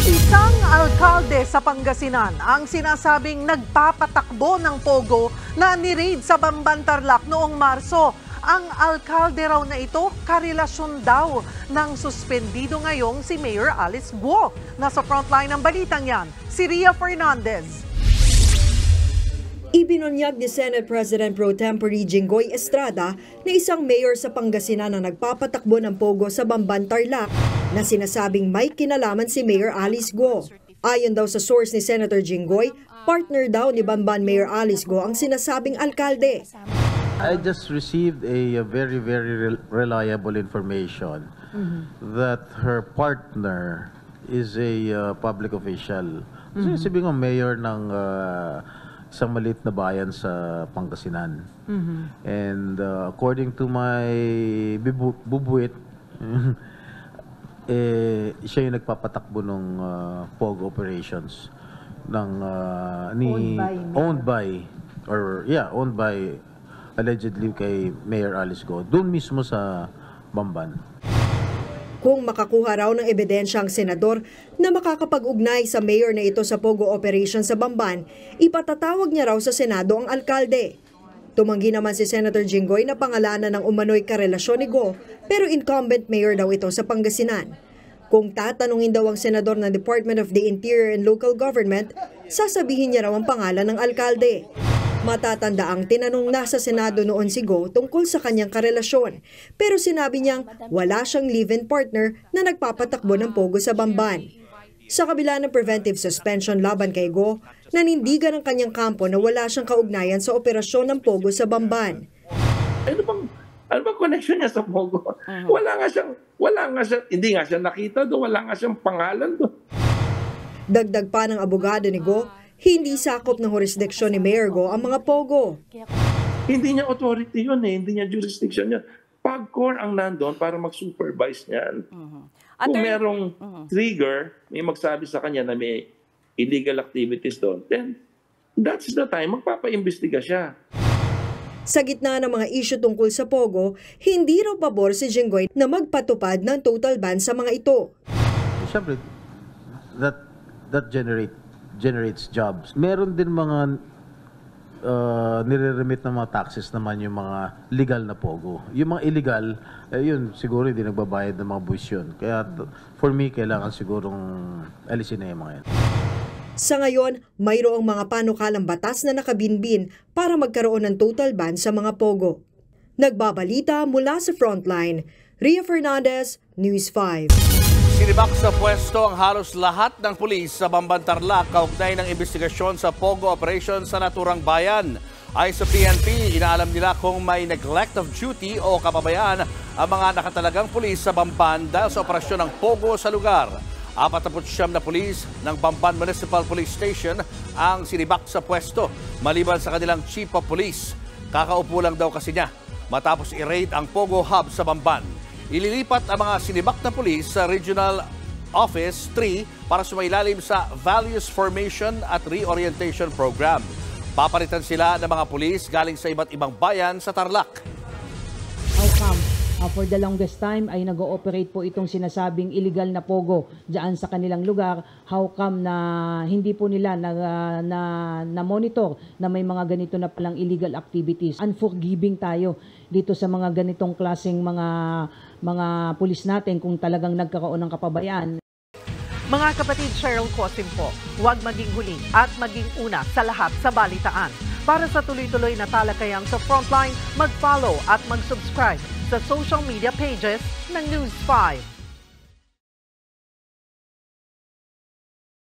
Isang alkalde sa Pangasinan ang sinasabing nagpapatakbo ng pogo na ni-raid sa Bamban, Tarlac noong Marso. Ang alkalde raw na ito, karelasyon daw ng suspendido ngayong si Mayor Alice Guo. Nasa frontline ng balitang yan, si Ria Fernandez. Ibinunyag ni Senate President Pro Tempore Jinggoy Estrada na isang mayor sa Pangasinan na nagpapatakbo ng pogo sa Bamban, Tarlac na sinasabing may kinalaman si Mayor Alice Guo. Ayon daw sa source ni Senator Jinggoy, partner daw ni Bamban Mayor Alice Guo ang sinasabing alkalde. I just received a very reliable information that her partner is a public official. So sabi ko mayor ng isang maliit na bayan sa Pangasinan. And according to my bubuit, siya yung nagpapatakbo ng POG operations ng owned by allegedly kay Mayor Alice Guo, doon mismo sa Bamban. Kung makakuha raw ng ebidensya ang senador na makakapag-ugnay sa mayor na ito sa POGO operation sa Bamban, ipatatawag niya raw sa Senado ang alkalde. Tumanggi naman si Senator Jinggoy na pangalanan ng umano'y karelasyon ni Guo, pero incumbent mayor daw ito sa Pangasinan. Kung tatanungin daw ang senador ng Department of the Interior and Local Government, sasabihin niya raw ang pangalan ng alkalde. Matatanda ang tinanong nasa Senado noon si Guo tungkol sa kanyang karelasyon, pero sinabi niyang wala siyang live-in partner na nagpapatakbo ng pogo sa Bamban. Sa kabila ng preventive suspension laban kay Guo, nanindigan ang kanyang kampo na wala siyang kaugnayan sa operasyon ng pogo sa Bamban. Ano bang connection niya sa pogo? Wala nga siyang, hindi nga siya nakita doon, wala nga siyang pangalan doon. Dagdag pa ng abogado ni Guo, hindi sakop ng jurisdiksyon ni Mayor Guo ang mga pogo. Hindi niya authority yun hindi niya jurisdiction yun. PAGCOR ang nandun para mag-supervise niyan. Kung merong trigger, may magsabi sa kanya na may illegal activities doon, then that's the time magpapaimbestiga siya. Sa gitna ng mga issue tungkol sa pogo, hindi raw pabor si Jinggoy na magpatupad ng total ban sa mga ito. Siyempre, that generates jobs. Meron din mga nire-remit ng mga taxes naman yung mga legal na pogo. Yung mga illegal, yun siguro hindi nagbabayad ng mga buwis yun. Kaya for me, kailangan sigurong alisin na yung mga yan. Sa ngayon, mayroong mga panukalang batas na nakabinbin para magkaroon ng total ban sa mga pogo. Nagbabalita mula sa Frontline, Ria Fernandez, News 5. Sinibak sa pwesto ang halos lahat ng pulis sa Bamban, Tarlac kaugnay ng investigasyon sa POGO operation sa naturang bayan. Ay sa PNP, inaalam nila kung may neglect of duty o kapabayaan ang mga nakatalagang pulis sa Bamban dahil sa operasyon ng POGO sa lugar. 49 na pulis ng Bamban Municipal Police Station ang sinibak sa pwesto maliban sa kanilang Chief of Police. Kakaupo lang daw kasi niya matapos i-raid ang POGO hub sa Bamban. Ililipat ang mga sinibak na pulis sa Regional Office 3 para sumailalim sa Values Formation at Reorientation Program. Papalitan sila ng mga pulis galing sa iba't ibang bayan sa Tarlac. How come? For the longest time ay nag-ooperate po itong sinasabing illegal na pogo diyan sa kanilang lugar. How come na hindi po nila na-monitor na may mga ganito na palang illegal activities? Unforgiving tayo dito sa mga ganitong klaseng mga pulis natin kung talagang nagkakaroon ng kapabayaan. Mga kapatid, Cheryl Cosim po, huwag maging huli at maging una sa lahat sa balitaan. Para sa tuloy-tuloy na talakayan sa Frontline, mag-follow at mag-subscribe sa social media pages ng News 5.